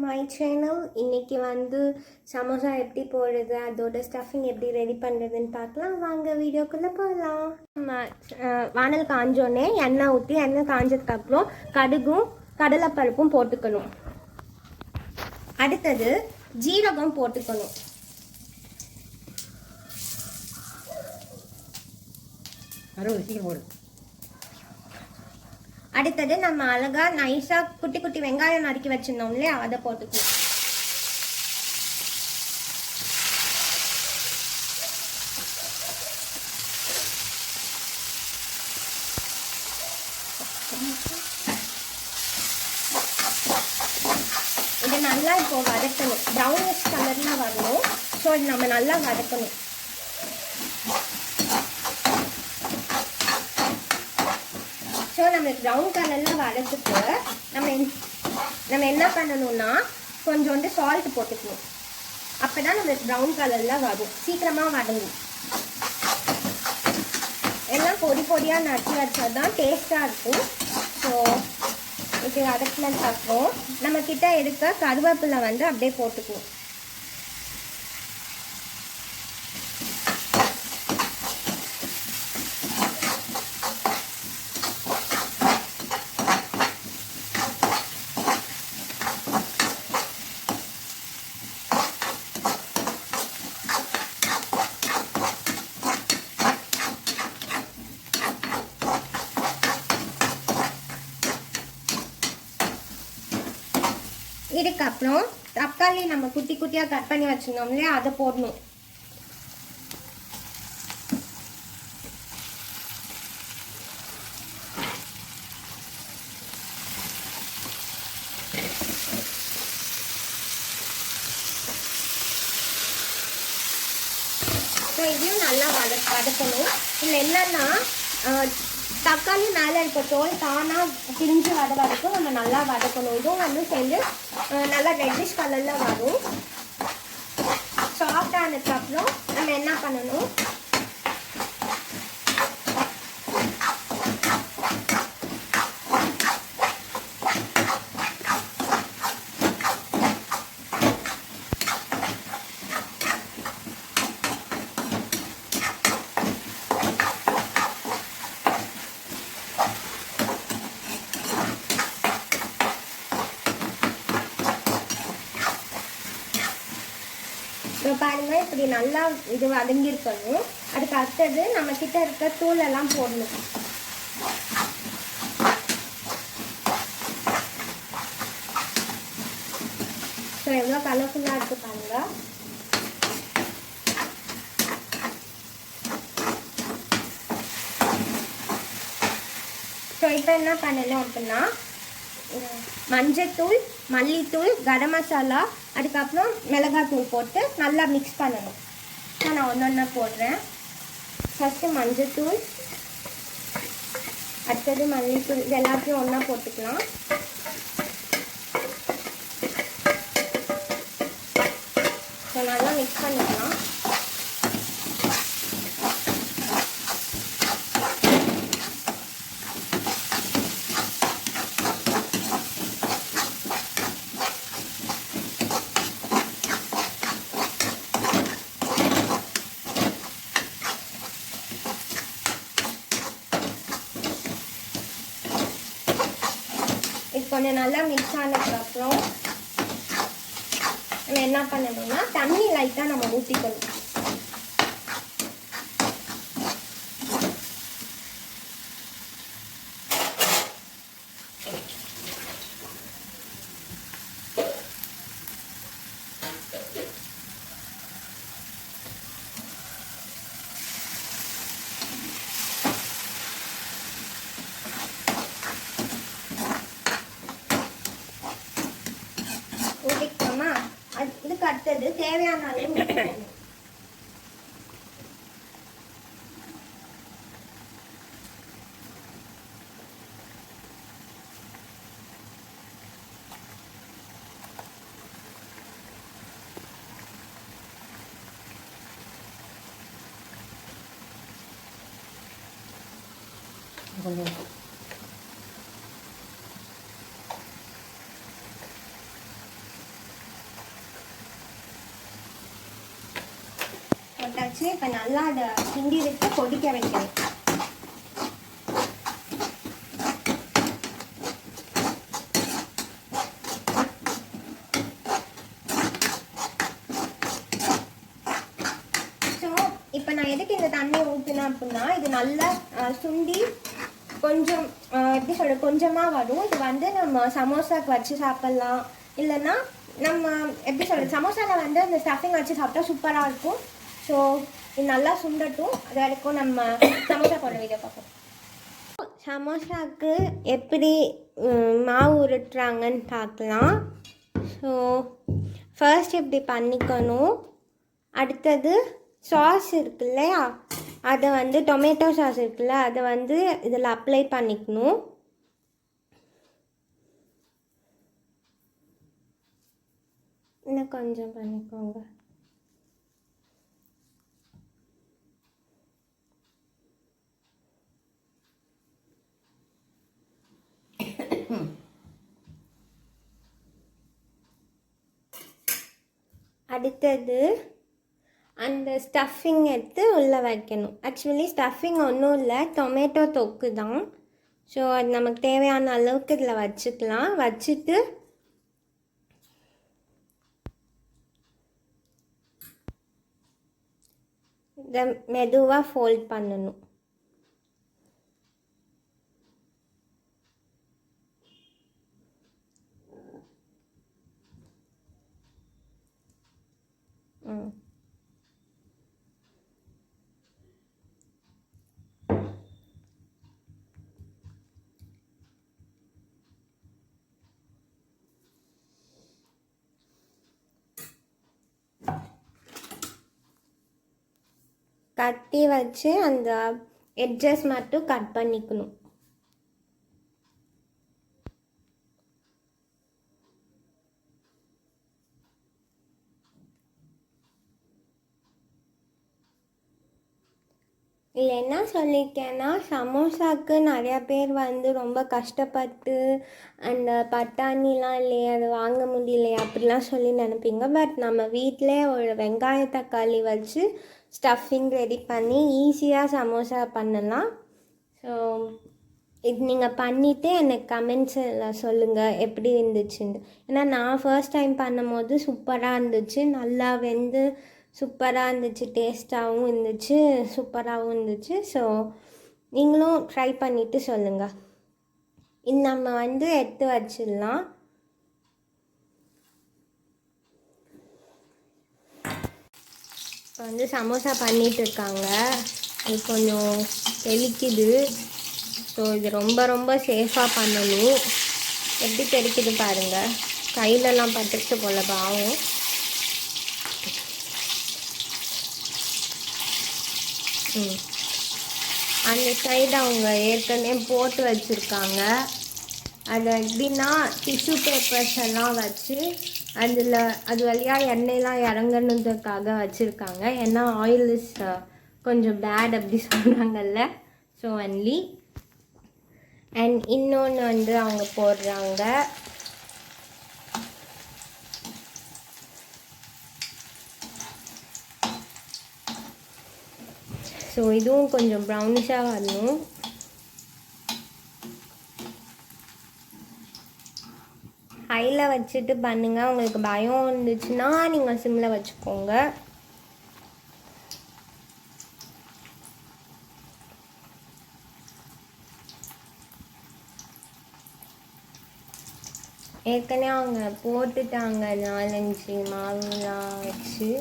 My channel. இன்றைக்கி வந்து சமோசா எப்படி போடுறது, அதோட ஸ்டஃபிங் எப்படி ரெடி பண்ணுறதுன்னு பார்க்கலாம். வாங்க வீடியோக்குள்ளே போகலாம். வானல் காஞ்சோடனே எண்ணெய் ஊற்றி, எண்ணெய் காஞ்சதுக்கப்புறம் கடுகும் கடலைப்பருப்பும் போட்டுக்கணும். அடுத்தது ஜீரகம் போட்டுக்கணும். அடுத்தது நம்ம அழகா நைஸா குட்டி குட்டி வெங்காயம் நறுக்கி வச்சிருந்தோம் இல்லையா, அதை போட்டுக்கணும். இது நல்லா இப்போ வதக்கணும். ப்ரௌனிஷ் கலர்ல வரணும். ஸோ இது நம்ம நல்லா வதக்கணும். ஸோ நம்மளுக்கு ப்ரௌன் கலரில் வதக்கிட்டு நம்ம என்ன பண்ணணும்னா கொஞ்சோண்டு சால்ட் போட்டுக்கணும். அப்போ தான் நம்மளுக்கு ப்ரௌன் கலரில் வரும், சீக்கிரமாக வதங்கும். எல்லாம் பொடி பொடியாக நறுக்கி வச்சது தான் டேஸ்ட்டாக இருக்கும். ஸோ இப்போ வதக்கினதுக்கப்புறம் நம்மக்கிட்ட இருக்க கருவேப்பிலை வந்து அப்படியே போட்டுக்கணும். இதுக்கப்புறம் தக்காளி நம்ம குட்டி குட்டியாக கட் பண்ணி வச்சுருந்தோம் இல்லையா, அதை போடணும். ஸோ இதையும் நல்லா வதக்கணும். இல்லை என்னன்னா தக்காளி மேலே இருக்க தோல் தானாக பிரிஞ்சு வர வரைக்கும் நம்ம நல்லா வதக்கணும். இதுவும் வந்து சேர்ந்து நல்லா ரெட்டிஷ் கலரில் வரும். சாஃப்ட் ஆனதுக்கப்புறம் நம்ம என்ன பண்ணணும், பாருங்க இப்படி நல்லா இது வதங்கியிருக்கணும். அதுக்கு அடுத்தது நம்ம கிட்ட இருக்க தூள் எல்லாம் போடணும். ஸோ எவ்வளோ கலர்ஃபுல்லாக இருக்கு பாருங்க. ஸோ இப்போ என்ன பண்ணணும் அப்படின்னா மஞ்சத்தூள், மல்லித்தூள், கரம் மசாலா, அதுக்கப்புறம் மிளகாத்தூள் போட்டு நல்லா மிக்ஸ் பண்ணணும். ஸோ நான் ஒன்று ஒன்றா போடுறேன். ஃபஸ்ட்டு மஞ்சத்தூள், அடுத்தது மல்லித்தூள், இது எல்லாத்தையும் ஒன்றா போட்டுக்கலாம். ஸோ நல்லா மிக்ஸ் பண்ணிக்கலாம். கொஞ்சம் நல்லா மிக்ஸ் ஆனதுக்கப்புறம் நம்ம என்ன பண்ணணும்னா தண்ணி லைட்டாக நம்ம ஊற்றிக்கணும். இதுக்கு அடுத்தது தேவையான அளவு கொஞ்சம். こ வச்சு இப்போ நல்லா அதை கிண்டி விட்டு கொதிக்க வைக்கணும். இப்போ நான் எதுக்கு இந்த தண்ணி ஊற்றினேன் அப்படின்னா, இது நல்லா சுண்டி கொஞ்சம் எப்படி சொல்கிறது கொஞ்சமாக வரும். இது வந்து நம்ம சமோசாக்கு வச்சு சாப்பிட்லாம், இல்லைன்னா நம்ம எப்படி சொல்கிறது சமோசாவில் வந்து அந்த ஸ்டஃபிங் வச்சு சாப்பிட்டா சூப்பராக இருக்கும். ஸோ இது நல்லா சுண்டட்டும், அது வரைக்கும் நம்ம சமோசா போடுற வீடியோ பார்ப்போம். சமோசாவுக்கு எப்படி மாவு உருட்டுறாங்கன்னு பார்க்கலாம். ஸோ ஃபர்ஸ்ட் இப்படி பண்ணிக்கணும். அடுத்தது சாஸ் இருக்கு இல்லையா, அதை வந்து டொமேட்டோ சாஸ் இருக்குல்ல, அதை வந்து இதில் அப்ளை பண்ணிக்கணும். இன்னும் கொஞ்சம் பண்ணிக்கோங்க. அடுத்தது அந்த ஸ்டஃபிங் எடுத்து உள்ளே வைக்கணும். ஆக்சுவலி ஸ்டஃபிங் ஒன்றும் இல்லை, டொமேட்டோ தொக்கு தான். ஸோ அது நமக்கு தேவையான அளவுக்கு இதில் வச்சுக்கலாம். வச்சுட்டு இதை மெதுவாக ஃபோல்ட் பண்ணணும். கத்தி வச்சு அந்த எட்ஜஸ் மட்டும் கட் பண்ணிக்கணும். இல்லை என்ன சொல்லியிருக்கேன்னா, சமோசாவுக்கு நிறையா பேர் வந்து ரொம்ப கஷ்டப்பட்டு அந்த பட்டாணிலாம் இல்லையே அதை வாங்க முடியலையே அப்படிலாம் சொல்லி நினைப்பீங்க. பட் நம்ம வீட்டிலே ஒரு வெங்காய தக்காளி வச்சு ஸ்டஃபிங் ரெடி பண்ணி ஈஸியாக சமோசா பண்ணலாம். ஸோ இது நீங்கள் பண்ணிவிட்டு எனக்கு கமெண்ட்ஸில் சொல்லுங்கள் எப்படி இருந்துச்சுன்னு. ஏன்னா நான் ஃபர்ஸ்ட் டைம் பண்ணும்போது சூப்பராக இருந்துச்சு, நல்லா வெந்து சூப்பராக இருந்துச்சு, டேஸ்ட்டாகவும் இருந்துச்சு, சூப்பராகவும் இருந்துச்சு. ஸோ நீங்களும் ட்ரை பண்ணிவிட்டு சொல்லுங்கள். இது நம்ம வந்து எடுத்து வச்சிடலாம். இப்போ வந்து சமோசா பண்ணிகிட்ருக்காங்க, அது கொஞ்சம் தெளிக்குது. ஸோ இது ரொம்ப ரொம்ப சேஃபாக பண்ணணும். எப்படி தெளிக்குது பாருங்கள், கையிலலாம் பட்டுச்சு போல் பாவம். அந்த சைடு அவங்க ஏற்கனவே போட்டு வச்சுருக்காங்க. அதை எப்படின்னா டிஷ்யூ பேப்பர்ஸ் எல்லாம் வச்சு அது வழியாக எண்ணெயெலாம் இறங்கணுன்றதுக்காக வச்சுருக்காங்க. ஏன்னா ஆயில் இஸ் கொஞ்சம் பேட் அப்படி சொல்கிறாங்கல்ல. ஸோ ஒன்லி அண்ட் இன்னொன்று வந்து அவங்க போடுறாங்க. ஸோ இதுவும் கொஞ்சம் ப்ரௌனிஷாக வரணும். ஹையில் வச்சுட்டு பண்ணுங்கள். உங்களுக்கு பயம் இருந்துச்சுன்னா நீங்கள் சிம்மில் வச்சுக்கோங்க. ஏற்கனவே அவங்க போட்டுட்டாங்க 4-5 மாவுலாம் வச்சு.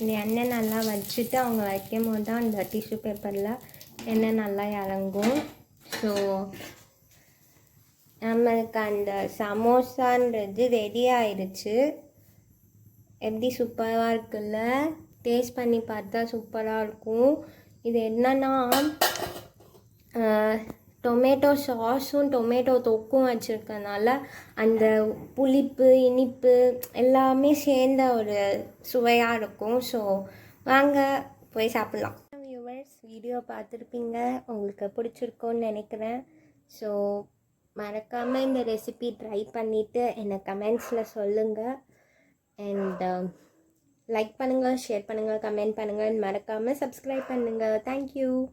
இந்த எண்ணெய் நல்லா வச்சுட்டு அவங்க வைக்கும் போது தான் அந்த டிஷ்யூ பேப்பரில் எண்ணெய் நல்லா இறங்கும். ஸோ நம்மளுக்கு அந்த சமோசான்றது ரெடி ஆயிடுச்சு. எப்படி சூப்பராக இருக்குல்ல, டேஸ்ட் பண்ணி பார்த்தா சூப்பராக இருக்கும். இது என்னன்னா டொமேட்டோ சாஸும் டொமேட்டோ தொக்கும் வச்சுருக்கனால அந்த புளிப்பு இனிப்பு எல்லாமே சேர்ந்த ஒரு சுவையாக இருக்கும். ஸோ வாங்க போய் சாப்பிட்லாம். வியூவர்ஸ் வீடியோ பார்த்துருப்பீங்க, உங்களுக்கு பிடிச்சிருக்கோன்னு நினைக்கிறேன். ஸோ மறக்காமல் இந்த ரெசிபி ட்ரை பண்ணிவிட்டு எனக்கு கமெண்ட்ஸில் சொல்லுங்கள். அண்ட் லைக் பண்ணுங்கள், ஷேர் பண்ணுங்கள், கமெண்ட் பண்ணுங்கள், மறக்காமல் சப்ஸ்கிரைப் பண்ணுங்கள். தேங்க்யூ.